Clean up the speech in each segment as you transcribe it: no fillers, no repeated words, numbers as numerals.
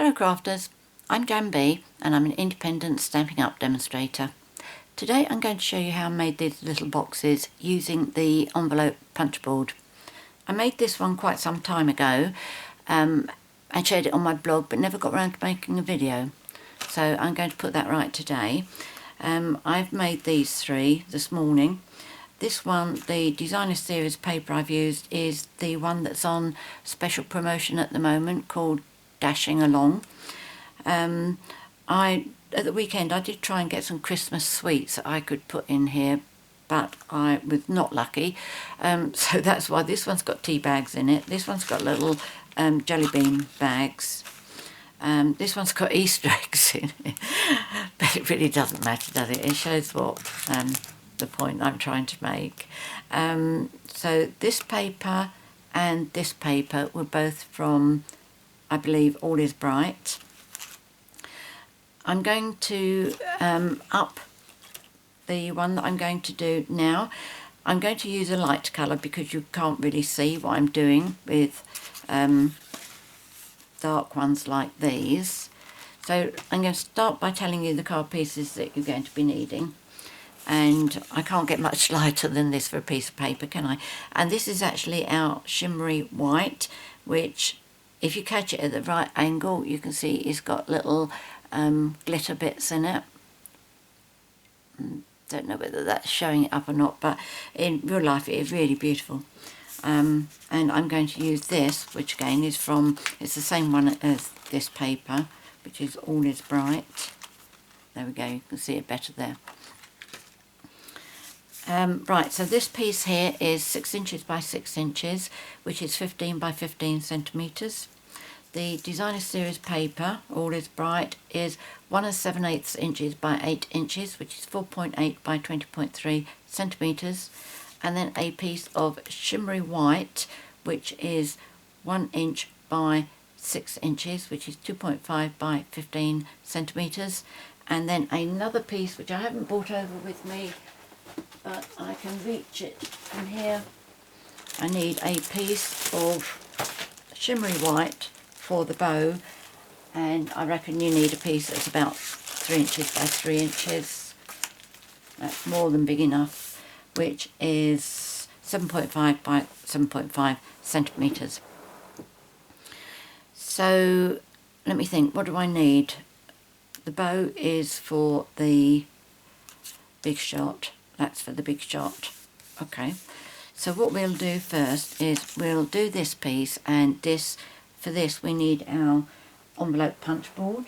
Hello crafters, I'm Jan B and I'm an independent Stampin' Up demonstrator. Today I'm going to show you how I made these little boxes using the envelope punch board. I made this one quite some time ago and shared it on my blog, but never got around to making a video. So I'm going to put that right today. I've made these three this morning. This one, the designer series paper I've used, is the one that's on special promotion at the moment called Dashing Along. At the weekend I did try and get some Christmas sweets that I could put in here, but I was not lucky. So that's why this one's got tea bags in it. This one's got little jelly bean bags. This one's got Easter eggs in it, but it really doesn't matter, does it? It shows what the point I'm trying to make. So this paper and this paper were both from, I believe, All Is Bright. I'm going to up the one that I'm going to do now. I'm going to use a light colour because you can't really see what I'm doing with dark ones like these. So I'm going to start by telling you the card pieces that you're going to be needing. And I can't get much lighter than this for a piece of paper, can I? And this is actually our Shimmery White, which, if you catch it at the right angle, you can see it's got little glitter bits in it. Don't know whether that's showing it up or not, but in real life it is really beautiful. And I'm going to use this, which again is from, it's the same one as this paper, which is All Is Bright. There we go, you can see it better there. Right, so this piece here is 6 inches by 6 inches, which is 15 by 15 centimetres. The designer series paper, All Is Bright, is 1 7/8 inches by 8 inches, which is 4.8 by 20.3 centimetres. And then a piece of Shimmery White, which is 1 inch by 6 inches, which is 2.5 by 15 centimetres. And then another piece, which I haven't brought over with me, but I can reach it from here. I need a piece of Shimmery White for the bow, and I reckon you need a piece that's about 3 inches by 3 inches. That's more than big enough, which is 7.5 by 7.5 centimetres. So let me think, what do I need? The bow is for the big shot. That's for the big shot. Okay, so what we'll do first is we'll do this piece, and this, for this we need our envelope punch board.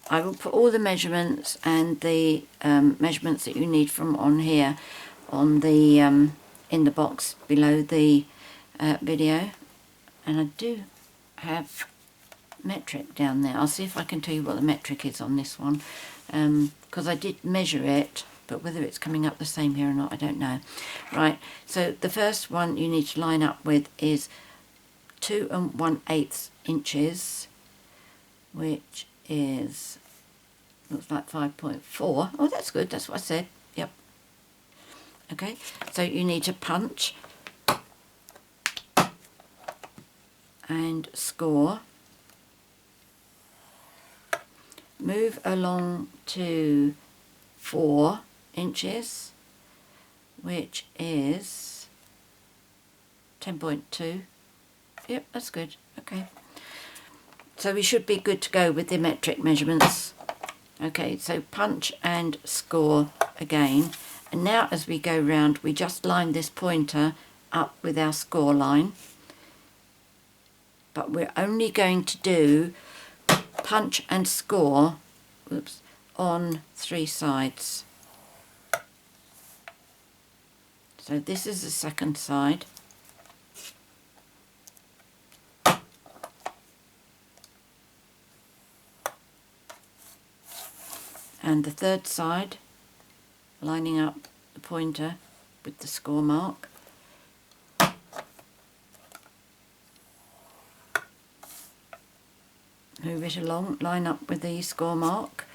I will put all the measurements and the measurements that you need from on here on the in the box below the video, and I do have metric down there. I'll see if I can tell you what the metric is on this one, because I did measure it, but whether it's coming up the same here or not, I don't know. Right, so the first one you need to line up with is 2 1/8 inches, which is, looks like 5.4. Oh, that's good, that's what I said. Yep. Okay, so you need to punch and score. Move along to 4 inches, which is 10.2. Yep, that's good. Okay, so we should be good to go with the metric measurements. Okay, so punch and score again, and now as we go round we just line this pointer up with our score line, but we're only going to do punch and score, oops, on 3 sides. So this is the second side, and the third side, lining up the pointer with the score mark. Move it along, line up with the score mark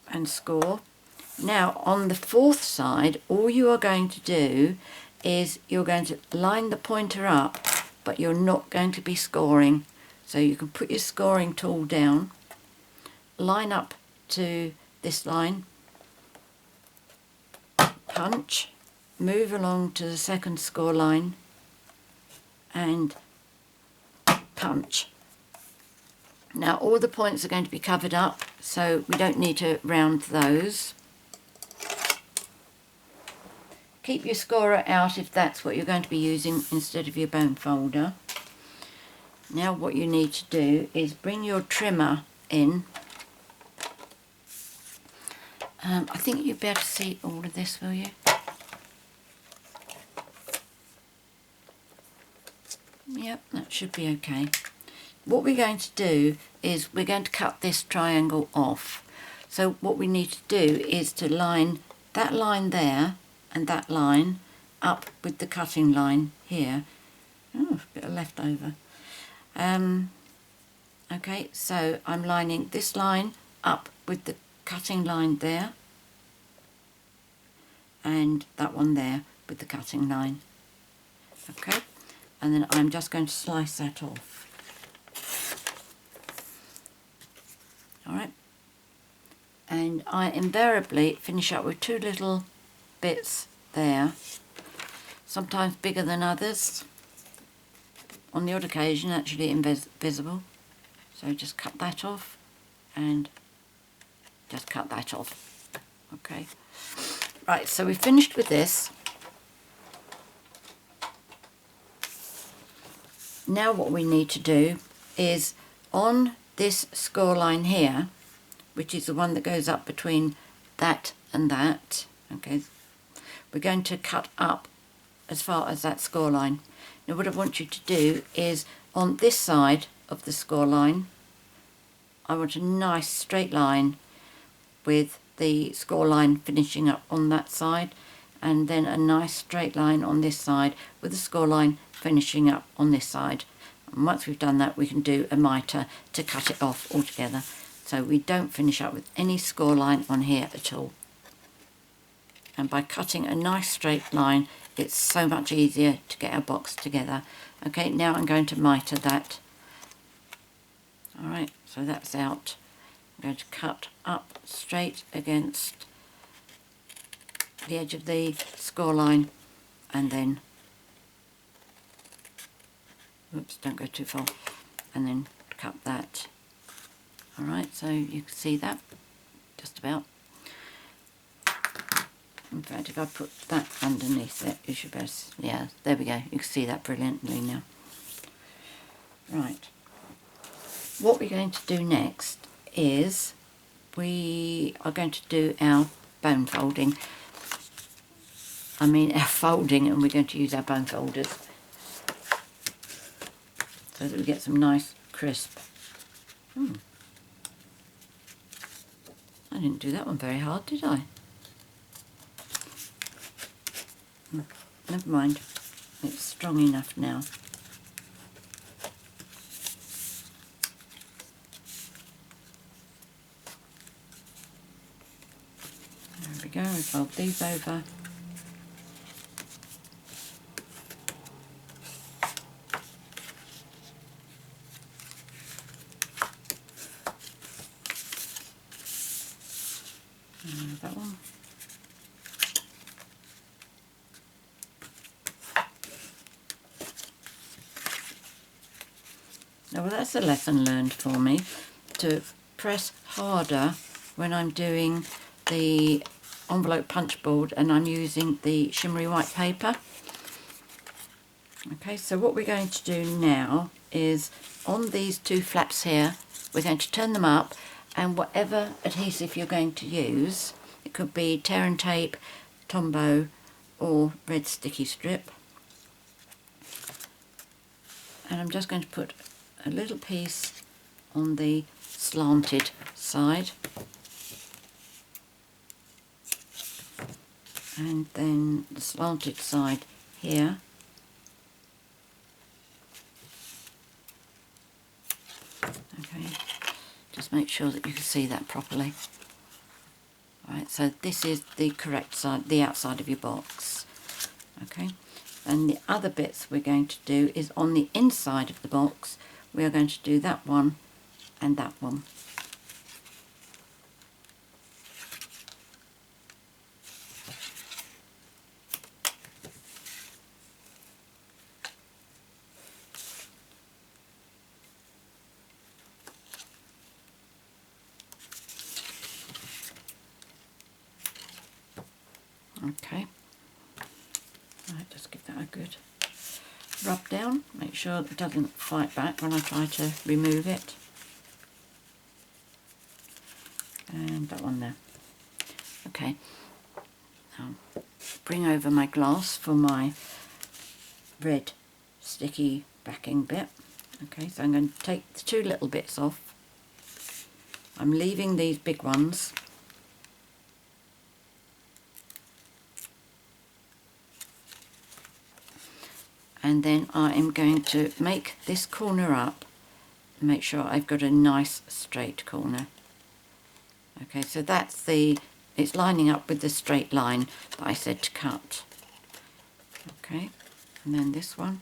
and score. Now on the fourth side, all you are going to do is you're going to line the pointer up, but you're not going to be scoring. So you can put your scoring tool down, line up to this line, punch, move along to the second score line and punch. Now all the points are going to be covered up, so we don't need to round those. Keep your scorer out if that's what you're going to be using instead of your bone folder. Now what you need to do is bring your trimmer in. I think you'll be able to see all of this, will you? Yep, that should be okay. What we're going to do is we're going to cut this triangle off. So what we need to do is to line that line there and that line up with the cutting line here. Oh, a bit of leftover. Okay, so I'm lining this line up with the cutting line there and that one there with the cutting line. Okay, and then I'm just going to slice that off. Alright, and I invariably finish up with two little bits there, sometimes bigger than others, on the odd occasion actually invisible. So just cut that off and just cut that off. Okay, right, so we've finished with this. Now what we need to do is on this score line here, which is the one that goes up between that and that, okay, we're going to cut up as far as that score line. Now what I want you to do is on this side of the score line, I want a nice straight line with the score line finishing up on that side, and then a nice straight line on this side with the score line finishing up on this side. And once we've done that, we can do a mitre to cut it off altogether, so we don't finish up with any score line on here at all. And by cutting a nice straight line, it's so much easier to get our box together. Okay, now I'm going to mitre that. Alright, so that's out. I'm going to cut up straight against the edge of the score line and then, oops, don't go too far, and then cut that. Alright, so you can see that just about. In fact, if I put that underneath it, you should be able to, yeah, there we go, you can see that brilliantly now. Right, what we're going to do next is we are going to do our bone folding. I mean our folding, and we're going to use our bone folders so that we get some nice crisp. I didn't do that one very hard, did I? Never mind, it's strong enough now. There we go, we fold these over. That one. Now, well, that's a lesson learned for me, to press harder when I'm doing the envelope punch board and I'm using the shimmery white paper. Okay, so what we're going to do now is on these two flaps here, we're going to turn them up, and whatever adhesive you're going to use, it could be tear and tape, Tombow or red sticky strip, and I'm just going to put a little piece on the slanted side, and then the slanted side here, okay, just make sure that you can see that properly. Alright, so this is the correct side, the outside of your box. Okay, And the other bits we're going to do is on the inside of the box. We are going to do that one and that one. Okay, right, just give that a good rub down, make sure it doesn't fight back when I try to remove it. And that one there. Okay, now bring over my glass for my red sticky backing bit. Okay, so I'm going to take the two little bits off. I'm leaving these big ones. And then I am going to make this corner up and make sure I've got a nice straight corner. Okay, so that's it's lining up with the straight line that I said to cut. Okay, and then this one.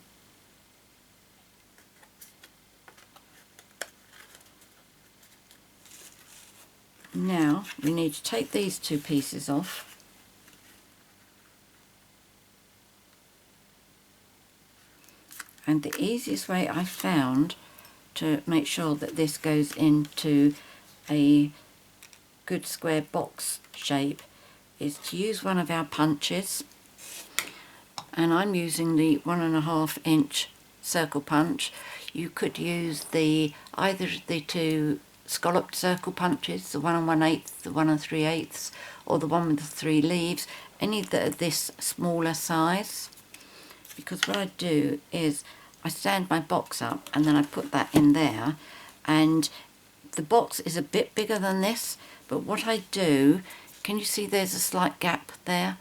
Now we need to take these two pieces off. And the easiest way I found to make sure that this goes into a good square box shape is to use one of our punches. And I'm using the 1.5 inch circle punch. You could use either of the two scalloped circle punches, the 1 1/8, the 1 3/8, or the one with the 3 leaves, any that are this smaller size. Because what I do is I stand my box up and then I put that in there, and the box is a bit bigger than this, but what I do, can you see there's a slight gap there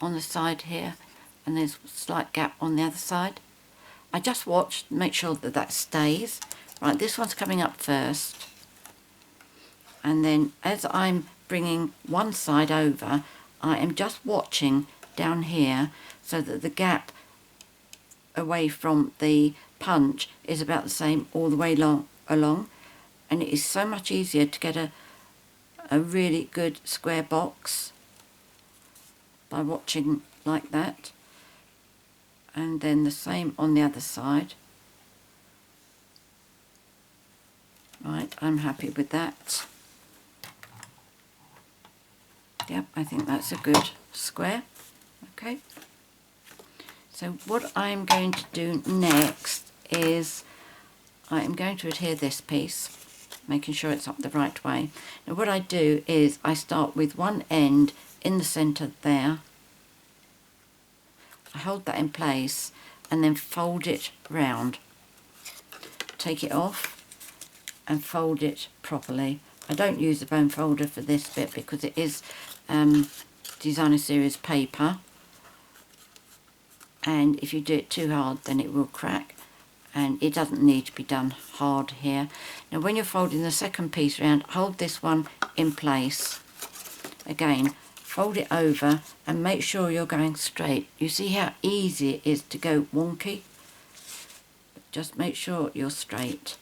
on the side here, and there's a slight gap on the other side? I just watch, make sure that that stays. Right, this one's coming up first, and then as I'm bringing one side over, I am just watching down here so that the gap away from the punch is about the same all the way along, and it is so much easier to get a really good square box by watching like that. And then the same on the other side. Right, I'm happy with that. Yep, I think that's a good square. Okay. So what I'm going to do next is I am going to adhere this piece, making sure it's up the right way. Now what I do is I start with one end in the centre there. I hold that in place and then fold it round. Take it off and fold it properly. I don't use the bone folder for this bit because it is designer series paper. And if you do it too hard then it will crack, and it doesn't need to be done hard here. Now when you're folding the second piece round, hold this one in place. Again, fold it over and make sure you're going straight. You see how easy it is to go wonky? Just make sure you're straight.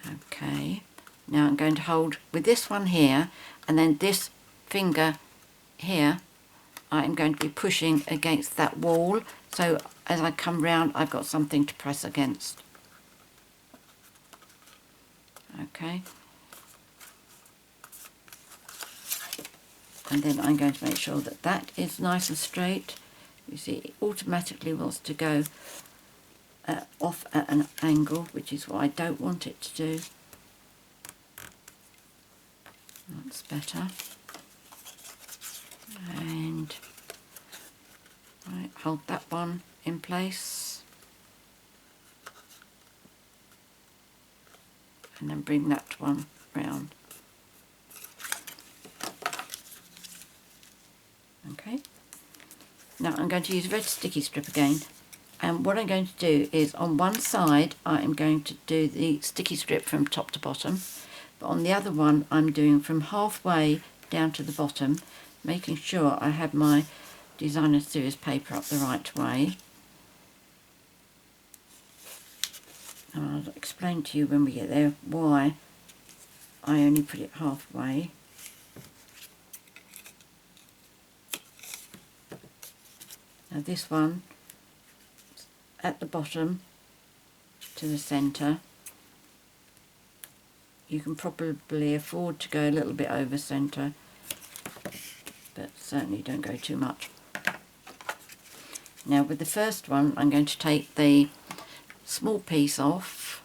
Okay, now I'm going to hold with this one here, and then this finger here I am going to be pushing against that wall, so as I come round I've got something to press against. Okay, and then I'm going to make sure that that is nice and straight. You see it automatically wants to go off at an angle, which is what I don't want it to do. That's better. And right, hold that one in place and then bring that one round. Okay, now I'm going to use red sticky strip again, and what I'm going to do is on one side I am going to do the sticky strip from top to bottom, but on the other one I'm doing from halfway down to the bottom, making sure I have my designer series paper up the right way. And I'll explain to you when we get there why I only put it halfway. Now this one at the bottom to the centre. You can probably afford to go a little bit over centre, but certainly don't go too much. Now with the first one, I'm going to take the small piece off,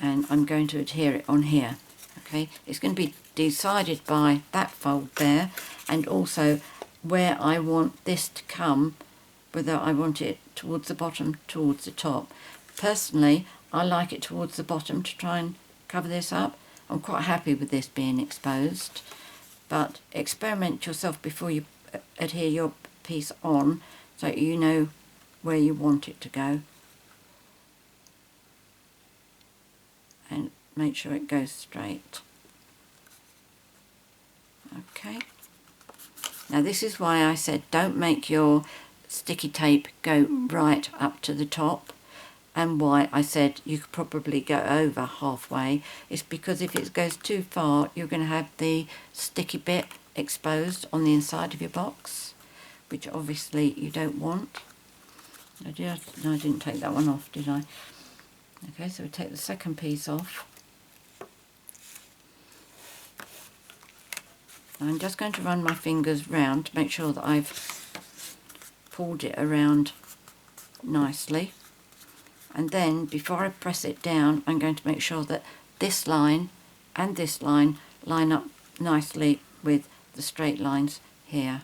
and I'm going to adhere it on here. Okay, it's going to be decided by that fold there, and also where I want this to come, whether I want it towards the bottom, towards the top. Personally, I like it towards the bottom to try and cover this up. I'm quite happy with this being exposed, but experiment yourself before you adhere your piece on, so you know where you want it to go, and make sure it goes straight. Okay, now this is why I said don't make your sticky tape go right up to the top, and why I said you could probably go over halfway is because if it goes too far, you're going to have the sticky bit exposed on the inside of your box, which obviously you don't want. No, I didn't take that one off, did I? Okay, so we take the second piece off. I'm just going to run my fingers round to make sure that I've pulled it around nicely. And then before I press it down, I'm going to make sure that this line and this line line up nicely with the straight lines here.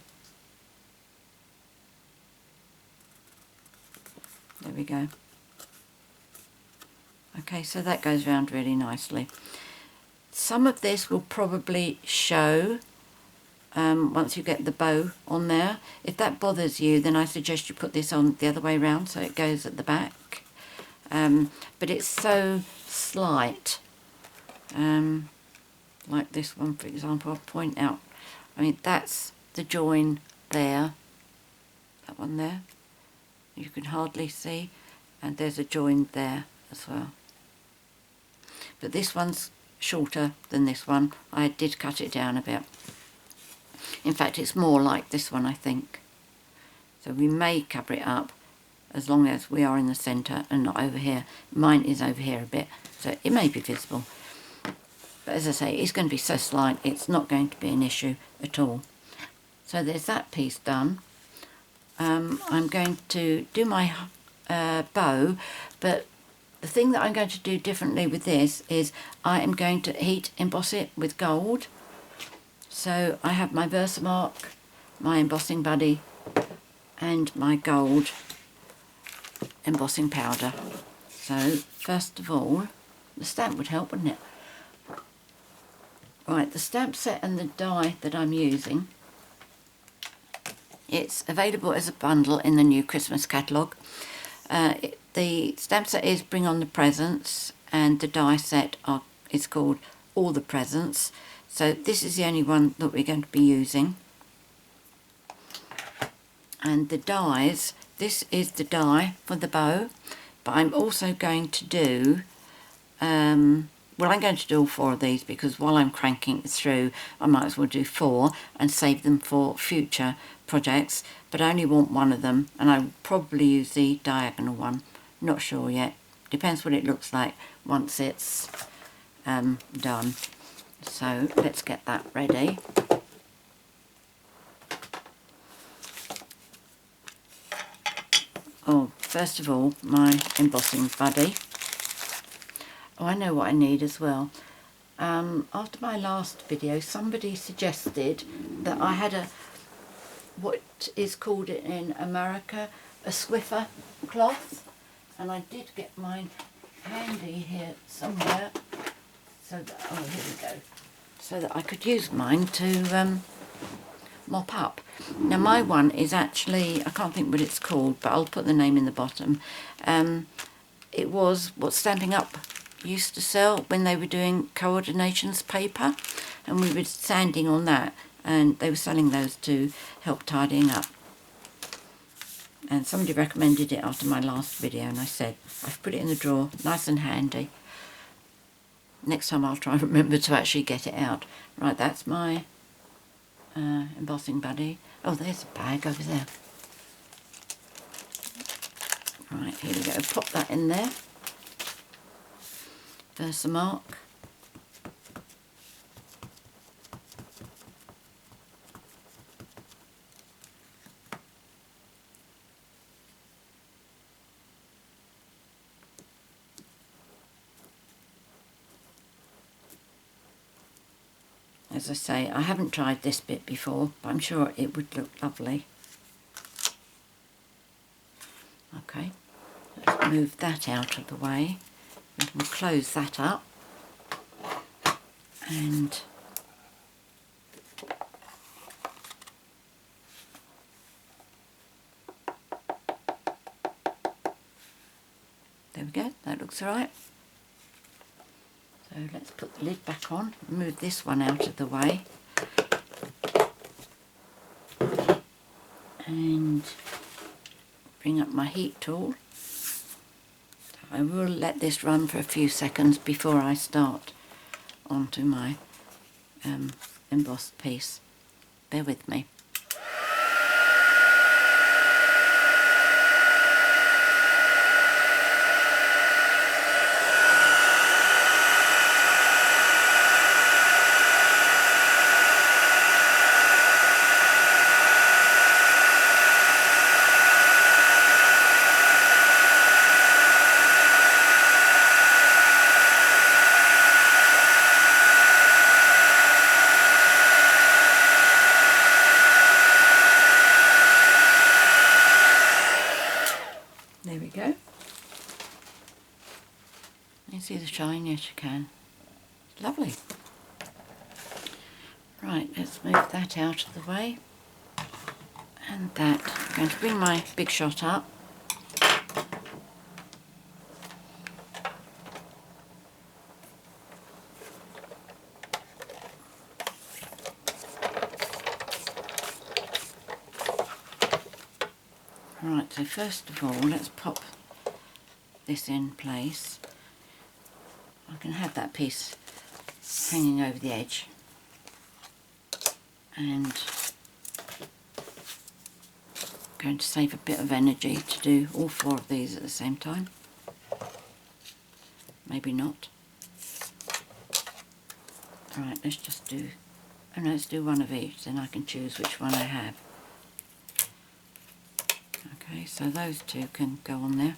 There we go. Okay, so that goes round really nicely. Some of this will probably show once you get the bow on there. If that bothers you, then I suggest you put this on the other way round so it goes at the back. But it's so slight, like this one for example. I'll point out, I mean, that's the join there, that one there, you can hardly see, and there's a join there as well. But this one's shorter than this one. I did cut it down a bit. In fact, it's more like this one, I think. So we may cover it up as long as we are in the centre and not over here. Mine is over here a bit, so it may be visible. But as I say, it's going to be so slight, it's not going to be an issue at all. So there's that piece done. I'm going to do my bow, but the thing that I'm going to do differently with this is I am going to heat emboss it with gold. So I have my Versamark, my embossing buddy, and my gold embossing powder. So first of all, the stamp would help, wouldn't it? Right, the stamp set and the die that I'm using, it's available as a bundle in the new Christmas catalogue. The stamp set is Bring On The Presents, and the die set is called All The Presents. So this is the only one that we're going to be using. And the dies, this is the die for the bow, but I'm also going to do, well, I'm going to do all 4 of these because while I'm cranking it through, I might as well do 4 and save them for future projects, but I only want 1 of them, and I will probably use the diagonal one. Not sure yet. Depends what it looks like once it's done. So let's get that ready. Oh, first of all, my embossing buddy. Oh, I know what I need as well. After my last video, somebody suggested that I had what is called in America a Swiffer cloth, and I did get mine handy here somewhere, so that, oh, here we go, so that I could use mine to mop up. Now my one is actually, I can't think what it's called, but I'll put the name in the bottom. It was what Stampin' Up used to sell when they were doing coordinations paper, and we were sanding on that, and they were selling those to help tidying up. And somebody recommended it after my last video, and I said I've put it in the drawer, nice and handy. Next time I'll try and remember to actually get it out. Right, that's my embossing buddy. Oh, there's a bag over there. Right, here we go. Pop that in there. Versamark. As I say, I haven't tried this bit before, but I'm sure it would look lovely. Okay, let's move that out of the way. We can close that up. And there we go, that looks alright. So let's put the lid back on, move this one out of the way, and bring up my heat tool. I will let this run for a few seconds before I start onto my embossed piece. Bear with me. There we go. You see the shine? Yes, you can. Lovely. Right, let's move that out of the way. And that. I'm going to bring my big shot up. Right, so first of all, let's pop this in place. I can have that piece hanging over the edge. And I'm going to save a bit of energy to do all 4 of these at the same time. Maybe not. Alright, let's just do, oh no, let's do one of each, then I can choose which one I have. Okay, so those 2 can go on there.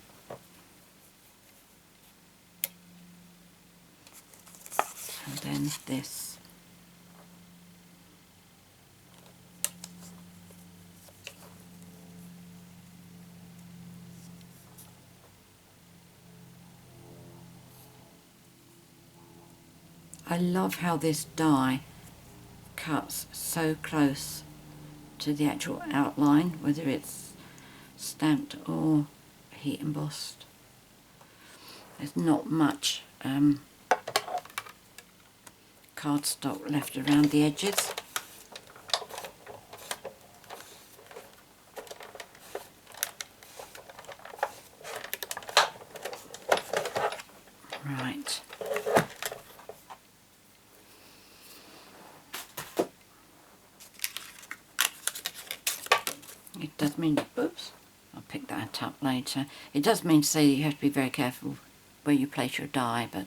And then this. I love how this die cuts so close to the actual outline, whether it's stamped or heat embossed. There's not much cardstock left around the edges. Right. It does mean, oops, I'll pick that up later. It does mean to say that you have to be very careful where you place your die, but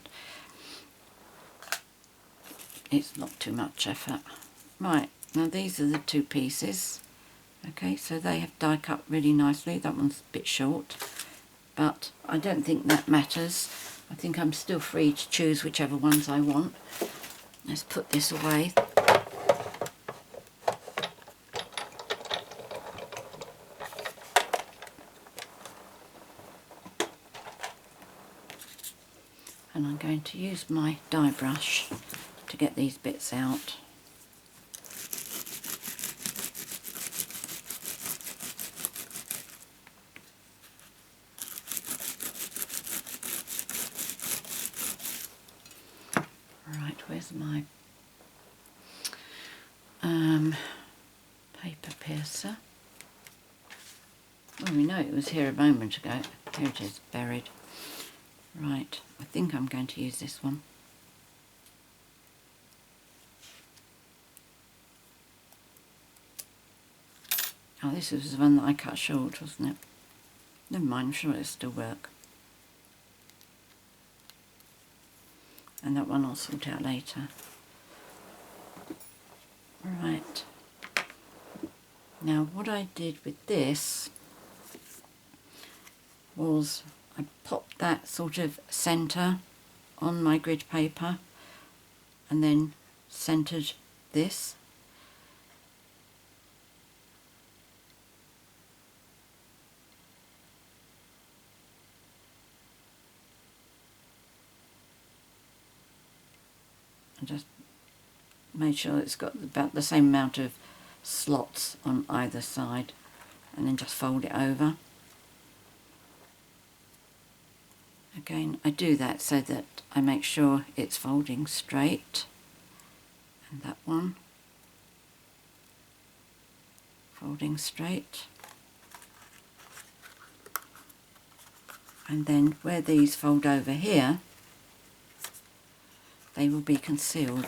it's not too much effort. Right, now these are the 2 pieces. Okay, so they have die cut really nicely. That one's a bit short, but I don't think that matters. I think I'm still free to choose whichever ones I want. Let's put this away. And I'm going to use my die brush to get these bits out. where's my paper piercer? Well, we know it was here a moment ago. Here it is, buried. Right, I think I'm going to use this one. Oh, this was the one that I cut short, wasn't it? Never mind, I'm sure it'll still work. And that one I'll sort out later. Right. Now what I did with this was I popped that sort of centre on my grid paper and then centred this. And just made sure it's got about the same amount of slots on either side, and then just fold it over. Again, I do that so that I make sure it's folding straight. And that one folding straight. And then where these fold over here, they will be concealed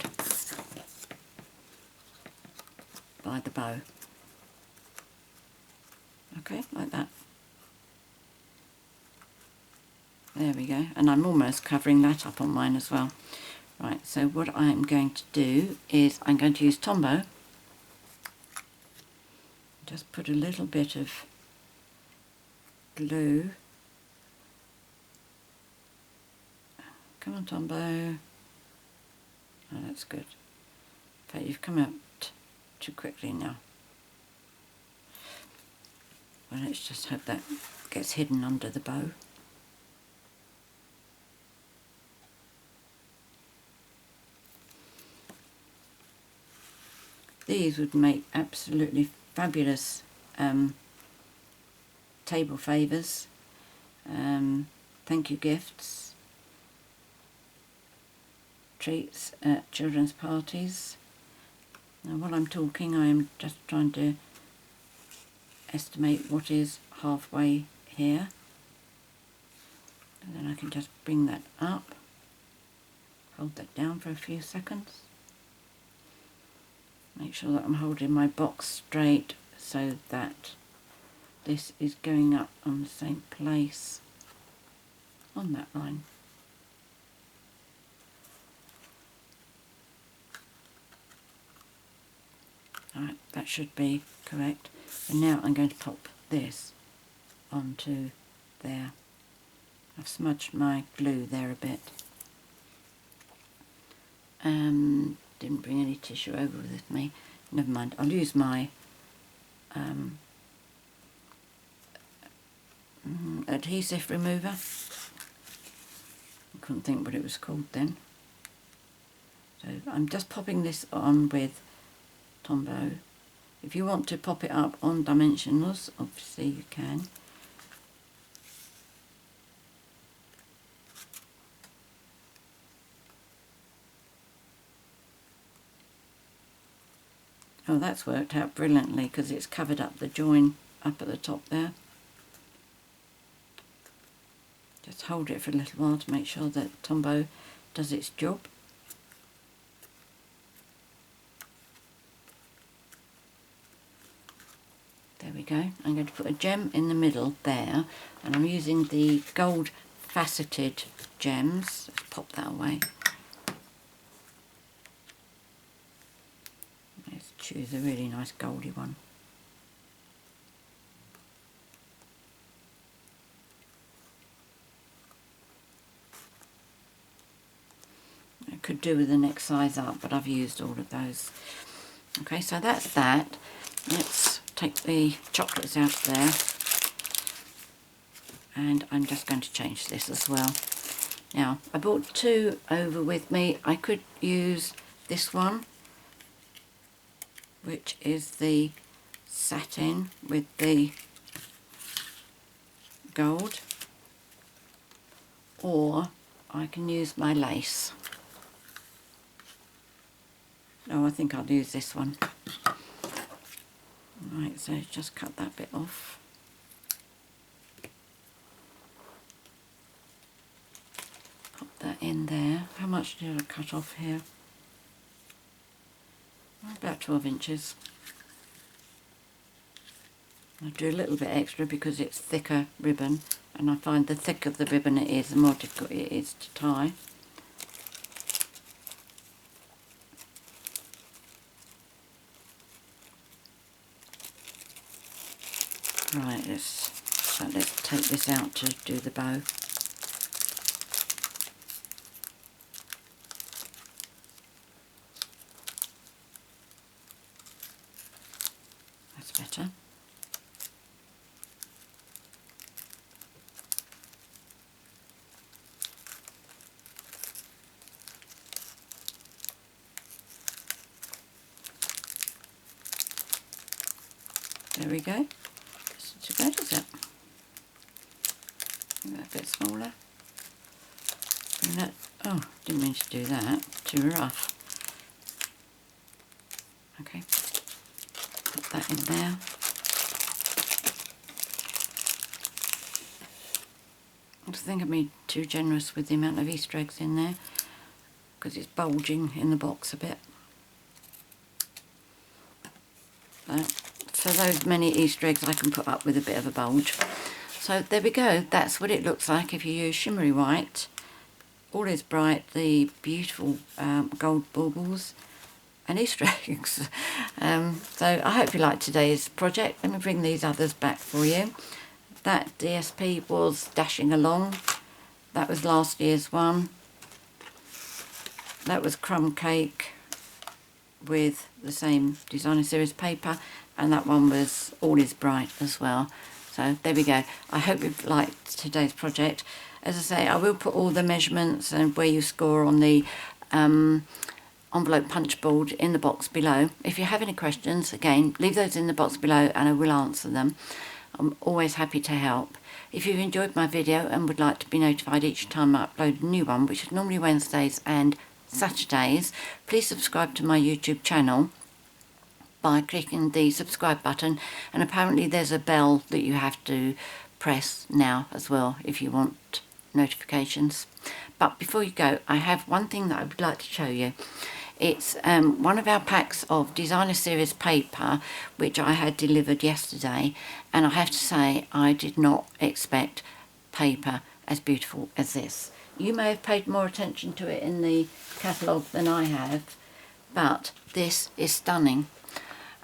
by the bow. Okay, like that. There we go, and I'm almost covering that up on mine as well. Right, so what I'm going to do is I'm going to use Tombow. Just put a little bit of glue. Come on, Tombow. Oh, that's good. In fact, you've come out too quickly now. Well, let's just hope that gets hidden under the bow. These would make absolutely fabulous table favours, thank you gifts, treats at children's parties. Now while I'm talking, I am just trying to estimate what is halfway here, and then I can just bring that up, hold that down for a few seconds. Make sure that I'm holding my box straight so that this is going up on the same place on that line. Alright, that should be correct. And now I'm going to pop this onto there. I've smudged my glue there a bit. Didn't bring any tissue over with me. Never mind, I'll use my adhesive remover. I couldn't think what it was called then. So I'm just popping this on with Tombow. If you want to pop it up on dimensionals, obviously you can. Oh, that's worked out brilliantly because it's covered up the join up at the top there. Just hold it for a little while to make sure that Tombow does its job. There we go. I'm going to put a gem in the middle there, and I'm using the gold faceted gems. Let's pop that away. Let's choose a really nice goldy one. I could do with the next size up, but I've used all of those. Okay, so that's that. Let's take the chocolates out of there, and I'm just going to change this as well. Now, I brought two over with me. I could use this one, which is the satin with the gold, or I can use my lace. Oh, I think I'll use this one. Right, so just cut that bit off. Pop that in there. How much did I cut off here? About 12 inches. I'll do a little bit extra because it's thicker ribbon, and I find the thicker the ribbon it is, the more difficult it is to tie. Right, let's take this out to do the bow. That's better. There we go. It's not too bad, is it? Make that a bit smaller. Bring that, oh, didn't mean to do that. Too rough. Okay. Put that in there. I think I've made too generous with the amount of Easter eggs in there because it's bulging in the box a bit. For those many Easter eggs I can put up with a bit of a bulge. So there we go, that's what it looks like if you use Shimmery White. All is bright, the beautiful gold baubles and Easter eggs. So I hope you liked today's project. Let me bring these others back for you. That DSP was dashing along. That was last year's one. That was crumb cake with the same designer series paper, and that one was All Is Bright as well. So there we go. I hope you've liked today's project. As I say, I will put all the measurements and where you score on the envelope punch board in the box below. If you have any questions, again, leave those in the box below and I will answer them. I'm always happy to help. If you've enjoyed my video and would like to be notified each time I upload a new one, which is normally Wednesdays and Saturdays, please subscribe to my YouTube channel by clicking the subscribe button, and apparently there's a bell that you have to press now as well if you want notifications. But before you go, I have one thing that I would like to show you. It's one of our packs of designer series paper which I had delivered yesterday, and I have to say I did not expect paper as beautiful as this. You may have paid more attention to it in the catalogue than I have, but this is stunning.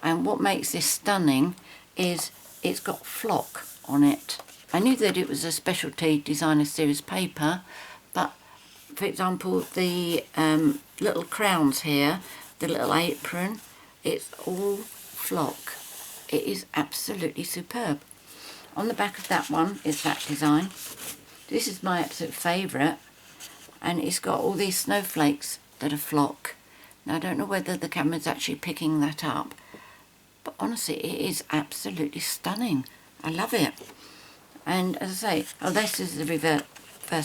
And what makes this stunning is it's got flock on it. I knew that it was a specialty designer series paper, but for example the little crowns here, the little apron, it's all flock. It is absolutely superb. On the back of that one is that design. This is my absolute favourite, and it's got all these snowflakes that are flock. Now I don't know whether the camera's actually picking that up, but honestly it is absolutely stunning. I love it. And as I say, oh, this is the reverse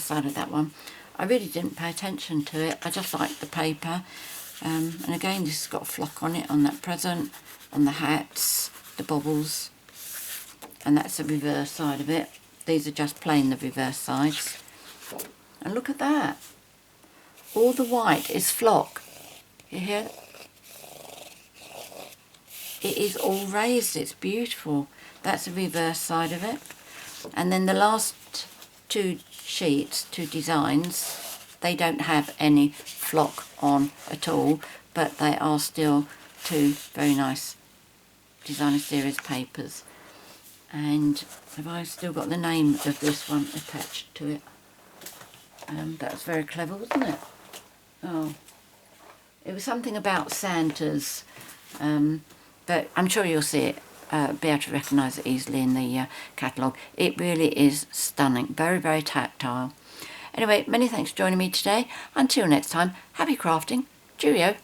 side of that one. I really didn't pay attention to it, I just liked the paper. And again, this has got flock on it, on that present, on the hats, the baubles, and that's the reverse side of it. These are just plain the reverse sides. And look at that. All the white is flock. You hear? It is all raised, it's beautiful. That's the reverse side of it. And then the last two sheets, two designs, they don't have any flock on at all, but they are still two very nice designer series papers. And have I still got the name of this one attached to it? That's very clever, wasn't it? Oh, it was something about Santa's, but I'm sure you'll see it, be able to recognise it easily in the catalogue. It really is stunning, very, very tactile. Anyway, many thanks for joining me today. Until next time, happy crafting. Cheerio.